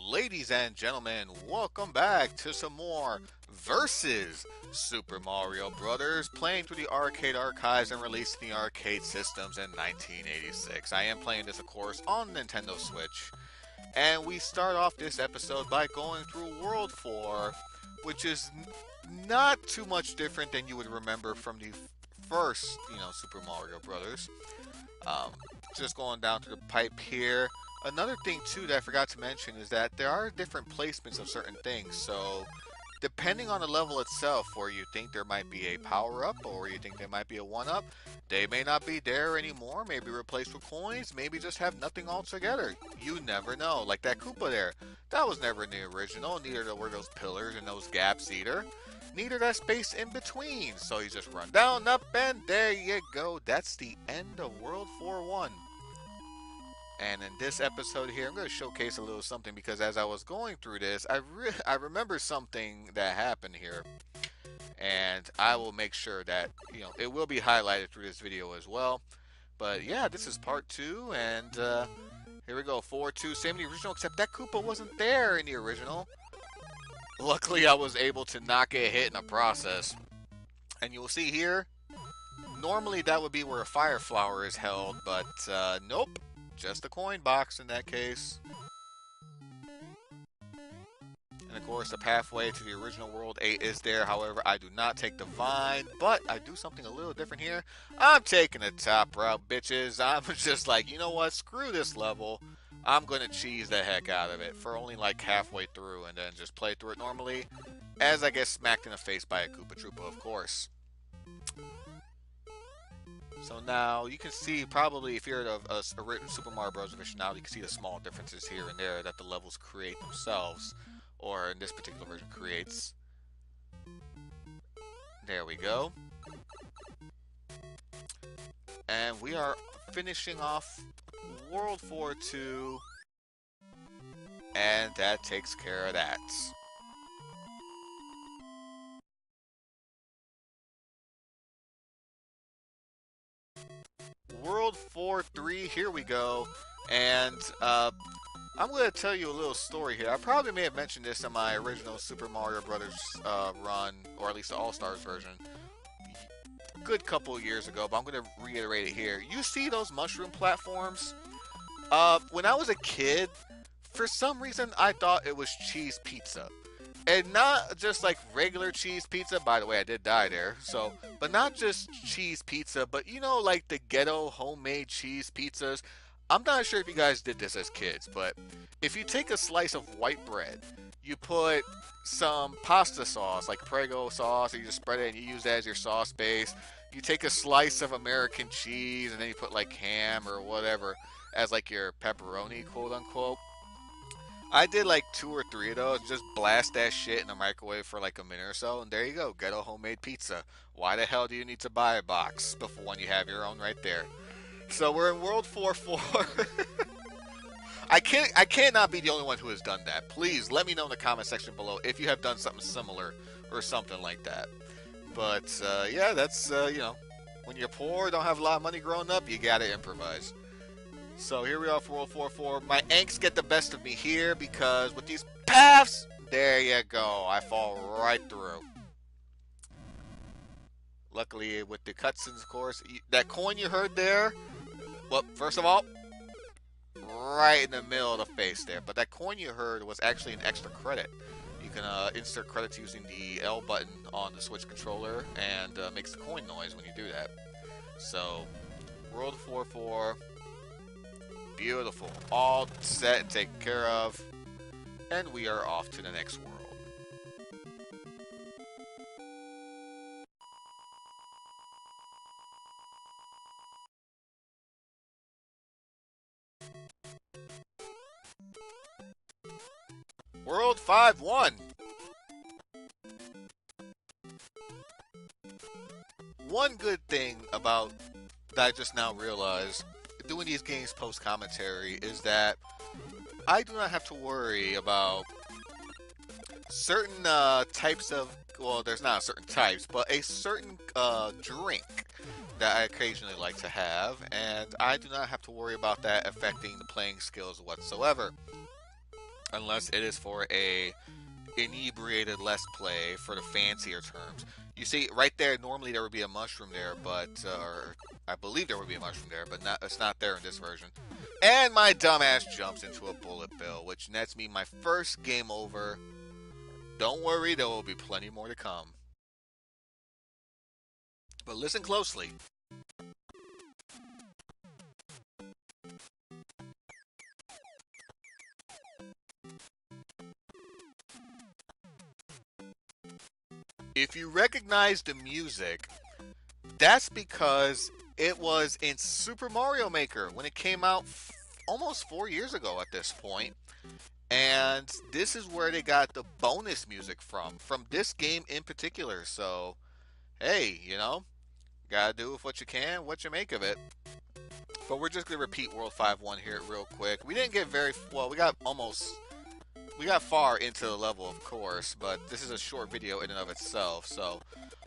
Ladies and gentlemen, welcome back to some more Versus Super Mario Brothers, playing through the arcade archives and released in the arcade systems in 1986. I am playing this, of course, on Nintendo Switch. And we start off this episode by going through World 4, which is not too much different than you would remember from the first, Super Mario Brothers. Um, just going down to the pipe here. Another thing too that I forgot to mention is that there are different placements of certain things. So depending on the level itself, where you think there might be a power-up or you think there might be a one-up, they may not be there anymore, maybe replaced with coins, maybe just have nothing altogether. You never know. Like that Koopa there, that was never in the original, neither were those pillars and those gaps either. Neither that space in between. So you just run down, up, and there you go. That's the end of World 4-1. And in this episode here, I'm going to showcase a little something because as I was going through this, I remember something that happened here. And I will make sure that, it will be highlighted through this video as well. But yeah, this is part 2, and here we go, 4-2, same in the original, except that Koopa wasn't there in the original. Luckily, I was able to not get hit in the process. And you will see here, normally that would be where a fire flower is held, but nope. Just a coin box in that case. And of course, the pathway to the original World 8 is there. However, I do not take the vine, but I do something a little different here. I'm taking the top route, bitches. I'm just like, you know what? Screw this level. I'm going to cheese the heck out of it for only like halfway through and then just play through it normally as I get smacked in the face by a Koopa Troopa, of course. So now you can see probably if you're a Super Mario Bros. Aficionado, you can see the small differences here and there that the levels create themselves, or in this particular version creates. There we go. And we are finishing off World 4-2, and that takes care of that. World 4-3, here we go, and I'm going to tell you a little story here. I probably may have mentioned this in my original Super Mario Brothers run, or at least the All-Stars version, good couple of years ago, but I'm going to reiterate it here. You see those mushroom platforms? When I was a kid, for some reason I thought it was cheese pizza. And not just like regular cheese pizza. By the way, I did die there. So, but not just cheese pizza, but like the Ghetto homemade cheese pizzas. I'm not sure if you guys did this as kids, but if you take a slice of white bread, you put some pasta sauce, like Prego sauce, and you just spread it and you use that as your sauce base. You take a slice of American cheese and then you put like ham or whatever as like your pepperoni, quote unquote. I did like 2 or 3 of those, just blast that shit in the microwave for like a minute or so, and there you go, Ghetto homemade pizza. Why the hell do you need to buy a box before when you have your own right there? So we're in World 4-4. I cannot be the only one who has done that. Please let me know in the comment section below if you have done something similar or something like that. But yeah, that's when you're poor, don't have a lot of money growing up, you gotta improvise. So here we are for World 4-4. My angst get the best of me here because with these paths, there you go. I fall right through. Luckily, with the cutscenes, of course, that coin you heard there, well, first of all, right in the middle of the face there. But that coin you heard was actually an extra credit. You can insert credits using the L button on the Switch controller and makes the coin noise when you do that. So, World 4-4. Beautiful. All set and taken care of. And we are off to the next world. World 5-1. One good thing about that I just now realized doing these games post-commentary is that I do not have to worry about certain types of, well, there's not certain types, but a certain drink that I occasionally like to have, and I do not have to worry about that affecting the playing skills whatsoever. unless it is for a inebriated let's play for the fancier terms. You see, right there, normally there would be a mushroom there, but, or I believe there would be a mushroom there, but not, it's not there in this version. And my dumbass jumps into a bullet bill, which nets me my first game over. Don't worry, there will be plenty more to come. But listen closely. If you recognize the music, that's because it was in Super Mario Maker when it came out almost 4 years ago at this point. And this is where they got the bonus music from this game in particular. So, hey, gotta do with what you can, what you make of it. But we're just gonna repeat World 5-1 here real quick. We didn't get very well. We got far into the level, of course, but this is a short video in and of itself, so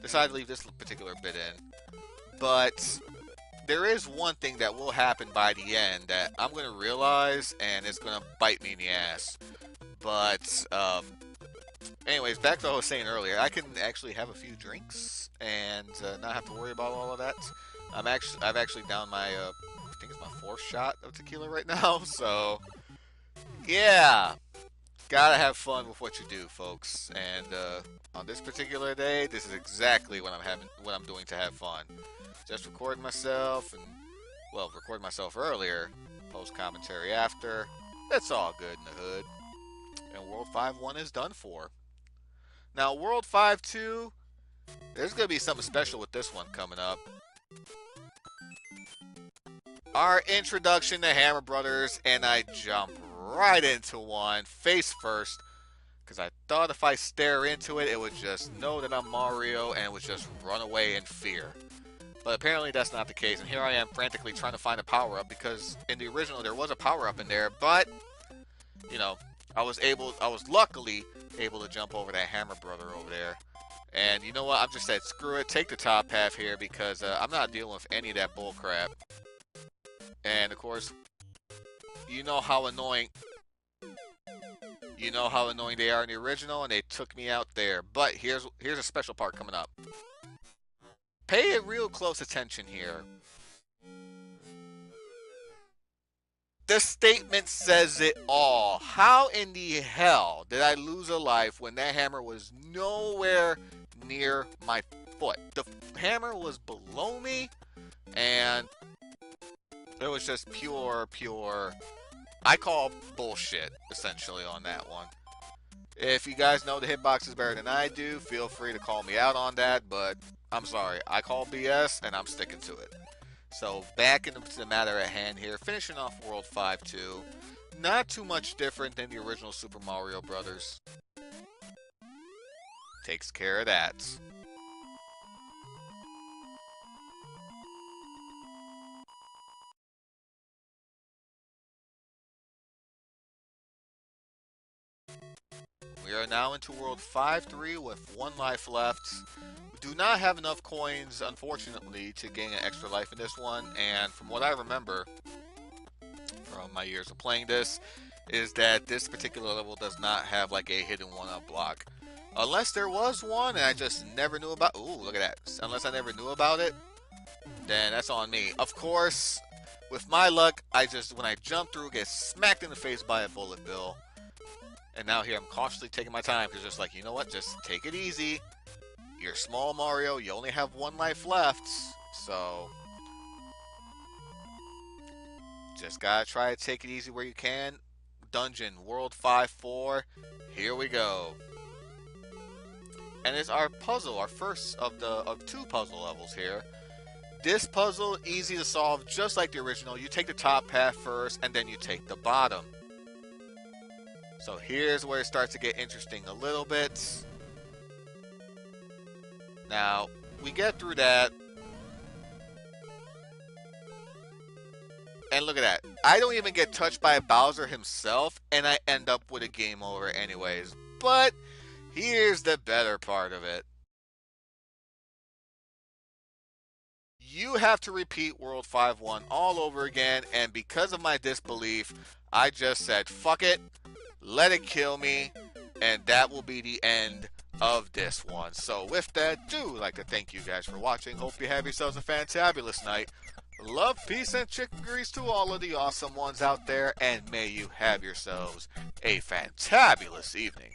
decided to leave this particular bit in. But there is one thing that will happen by the end that I'm going to realize, and it's going to bite me in the ass. But, anyways, back to what I was saying earlier. I can actually have a few drinks and not have to worry about all of that. I've actually downed my, I think it's my 4th shot of tequila right now, so yeah. Gotta have fun with what you do, folks. And on this particular day, this is exactly what I'm doing to have fun. Just recording myself, and well, recording myself earlier, post commentary after. It's all good in the hood. And World 5-1 is done for. Now, World 5-2, there's gonna be something special with this one coming up. Our introduction to Hammer Brothers, and I jump right into one, face first, because I thought if I stare into it, it would just know that I'm Mario and it would just run away in fear. But apparently that's not the case, and here I am frantically trying to find a power-up, because in the original there was a power-up in there, but, I was luckily able to jump over that Hammer Brother over there. And you know what, I've just said, screw it, take the top half here, because I'm not dealing with any of that bullcrap. And of course, you know how annoying they are in the original, and they took me out there. But here's a special part coming up. Pay real close attention here. The statement says it all. How in the hell did I lose a life when that hammer was nowhere near my foot? The hammer was below me, and it was just pure, I call bullshit, essentially, on that one. If you guys know the hitbox is better than I do, feel free to call me out on that, but I'm sorry. I call BS, and I'm sticking to it. So, back into the matter at hand here, finishing off World 5-2. Not too much different than the original Super Mario Brothers. Takes care of that. We are now into World 5-3 with 1 life left. We do not have enough coins, unfortunately, to gain an extra life in this one, and from what I remember from my years of playing this, is that this particular level does not have like a hidden 1-up block. Unless there was one and I just never knew about. Ooh, look at that. Unless I never knew about it, then that's on me. Of course, with my luck, when I jump through, get smacked in the face by a bullet bill. And now here I'm cautiously taking my time, because just like, you know what, just take it easy. You're small Mario, you only have 1 life left, so just gotta try to take it easy where you can. Dungeon, World 5-4, here we go. And it's our puzzle, our first of 2 puzzle levels here. This puzzle, easy to solve, just like the original. You take the top path first, and then you take the bottom. So here's where it starts to get interesting a little bit. Now, we get through that. And look at that. I don't even get touched by Bowser himself, and I end up with a game over anyways. But here's the better part of it. You have to repeat World 5-1 all over again, and because of my disbelief, I just said, fuck it. let it kill me, and that will be the end of this one. So with that, do like to thank you guys for watching. Hope you have yourselves a fantabulous night. Love, peace, and chicken grease to all of the awesome ones out there, and may you have yourselves a fantabulous evening.